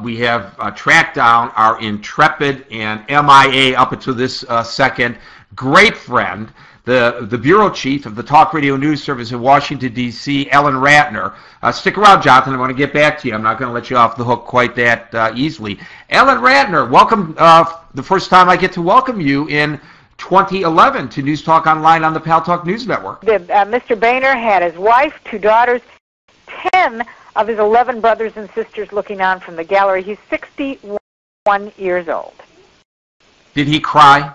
we have tracked down our intrepid and MIA up until this second great friend, the bureau chief of the Talk Radio News Service in Washington, D.C., Ellen Ratner. Stick around, Jonathan. I want to get back to you. I'm not going to let you off the hook quite that easily. Ellen Ratner, welcome. The first time I get to welcome you in 2011 to News Talk Online on the Pal Talk News Network. Mr. Boehner had his wife, 2 daughters, 10 of his 11 brothers and sisters looking on from the gallery. He's 61 years old. Did he cry?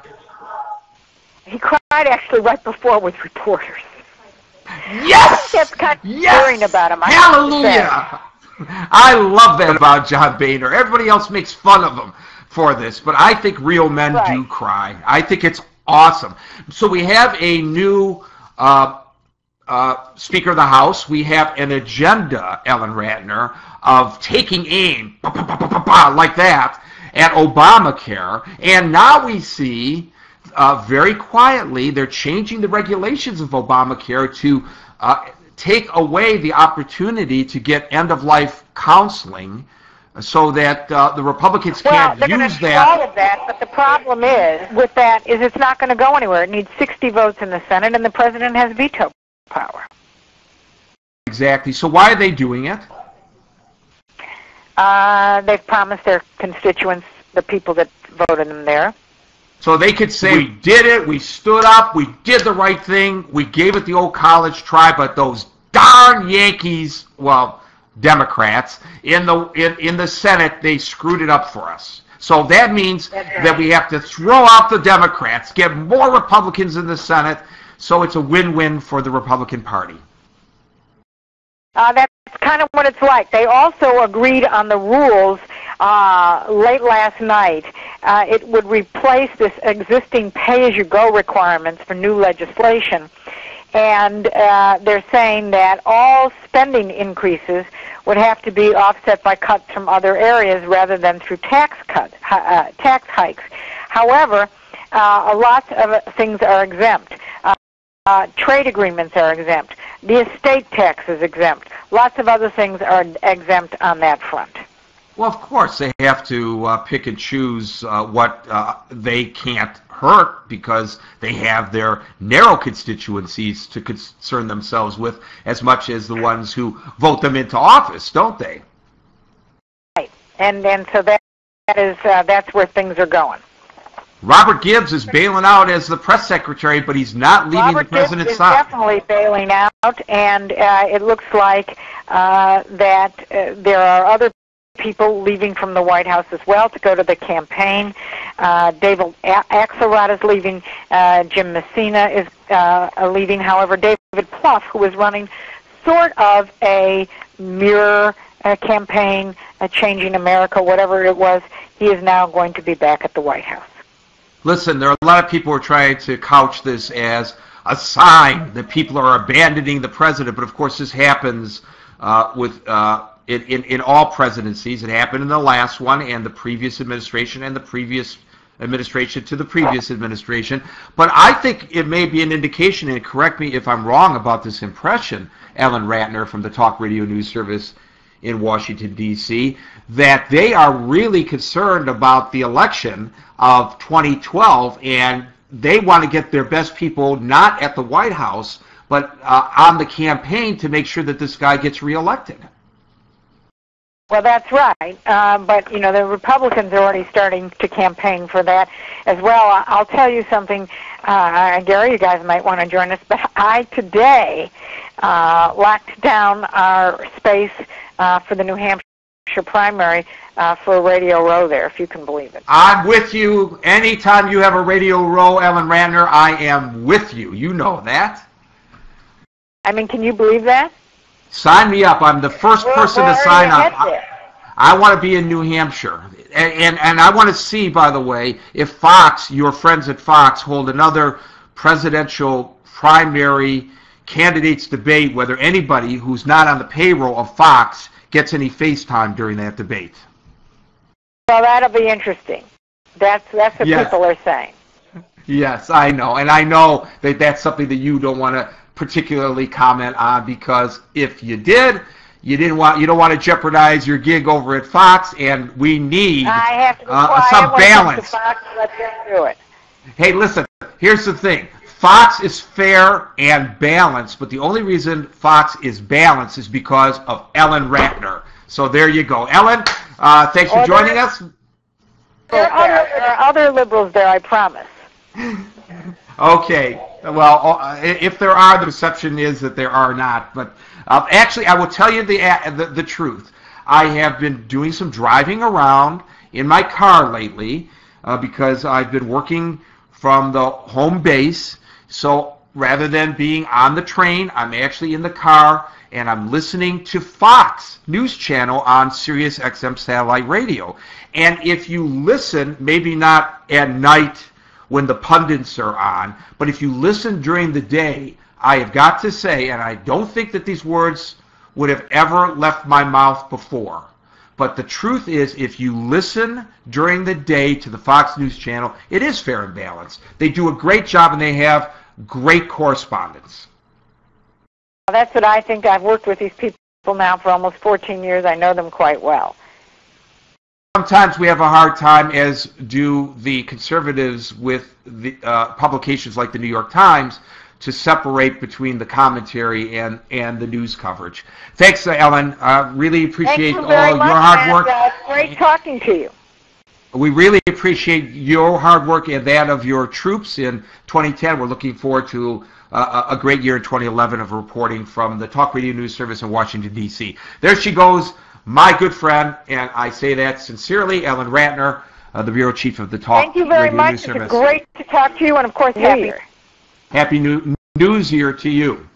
He cried actually right before with reporters. Yes! That's kind of worrying about him. Hallelujah! I love that about John Boehner. Everybody else makes fun of him for this, but I think real men do cry. I think it's awesome. So we have a new Speaker of the House. We have an agenda, Ellen Ratner, of taking aim, like that, at Obamacare. And now we see, very quietly, they're changing the regulations of Obamacare to take away the opportunity to get end-of-life counseling so that the Republicans can't use that. All of that, but the problem is with that is it's not going to go anywhere. It needs 60 votes in the Senate, and the president has veto power. Exactly. So why are they doing it? They've promised their constituents, the people that voted them there. So they could say, we did it, we stood up, we did the right thing, we gave it the old college try, but those darn Yankees, well, Democrats, in the Senate, they screwed it up for us. So that means that we have to throw out the Democrats, get more Republicans in the Senate, so it's a win-win for the Republican Party. That's kind of what it's like. They also agreed on the rules late last night. It would replace this existing pay-as-you-go requirements for new legislation. And they're saying that all spending increases would have to be offset by cuts from other areas rather than through tax hikes. However, lots of things are exempt. Trade agreements are exempt. The estate tax is exempt. Lots of other things are exempt on that front. Well, of course, they have to pick and choose what they can't hurt because they have their narrow constituencies to concern themselves with as much as the ones who vote them into office, don't they? Right, and so that's where things are going. Robert Gibbs is bailing out as the press secretary, but he's not leaving the president's side. Robert Gibbs is definitely bailing out, and it looks like that there are other people leaving from the White House as well to go to the campaign. David Axelrod is leaving. Jim Messina is leaving. However, David Plouffe, who was running sort of a mirror campaign, Changing America, whatever it was, he is now going to be back at the White House. Listen, there are a lot of people who are trying to couch this as a sign that people are abandoning the president, but of course this happens in all presidencies. It happened in the last one and the previous administration and the previous administration to the previous administration. But I think it may be an indication, and correct me if I'm wrong about this impression, Ellen Ratner from the Talk Radio News Service in Washington, D.C., that they are really concerned about the election of 2012, and they want to get their best people not at the White House, but on the campaign to make sure that this guy gets reelected. Well, that's right, but you know the Republicans are already starting to campaign for that as well. I'll tell you something, Gary, you guys might want to join us, but I today locked down our space for the New Hampshire primary for a Radio Row there, if you can believe it. I'm with you. Anytime you have a Radio Row, Ellen Ratner, I am with you. You know that. I mean, can you believe that? Sign me up. I'm the first person to sign up. I want to be in New Hampshire. And I want to see, by the way, if Fox, your friends at Fox, hold another presidential primary candidates debate, whether anybody who's not on the payroll of Fox gets any FaceTime during that debate. Well, that'll be interesting. That's what people are saying. Yes, I know. And I know that that's something that you don't want to particularly comment on, because if you did, you don't want to jeopardize your gig over at Fox, and we need I have to be quiet some when it comes balance. to Fox, let them do it. Hey, listen, here's the thing. Fox is fair and balanced, but the only reason Fox is balanced is because of Ellen Ratner. So there you go. Ellen, thanks for joining us. There are other liberals there, I promise. Okay. Well, if there are, the perception is that there are not. But actually, I will tell you the truth. I have been doing some driving around in my car lately because I've been working from the home base. So rather than being on the train, I'm actually in the car, and I'm listening to Fox News Channel on Sirius XM satellite radio. And if you listen, maybe not at night when the pundits are on, but if you listen during the day, I have got to say, and I don't think that these words would have ever left my mouth before, but the truth is, if you listen during the day to the Fox News Channel, it is fair and balanced. They do a great job, and they have great correspondence. That's what I think. I've worked with these people now for almost 14 years. I know them quite well. Sometimes we have a hard time, as do the conservatives, with the publications like the New York Times, to separate between the commentary and the news coverage. Thanks, Ellen. Really appreciate all your hard work. Great talking to you. We really appreciate your hard work and that of your troops in 2010. We're looking forward to a great year in 2011 of reporting from the Talk Radio News Service in Washington, D.C. There she goes, my good friend, and I say that sincerely, Ellen Ratner, the Bureau Chief of the Talk Radio News Service. Thank you very much. It's great to talk to you, and of course, happy New Year to you.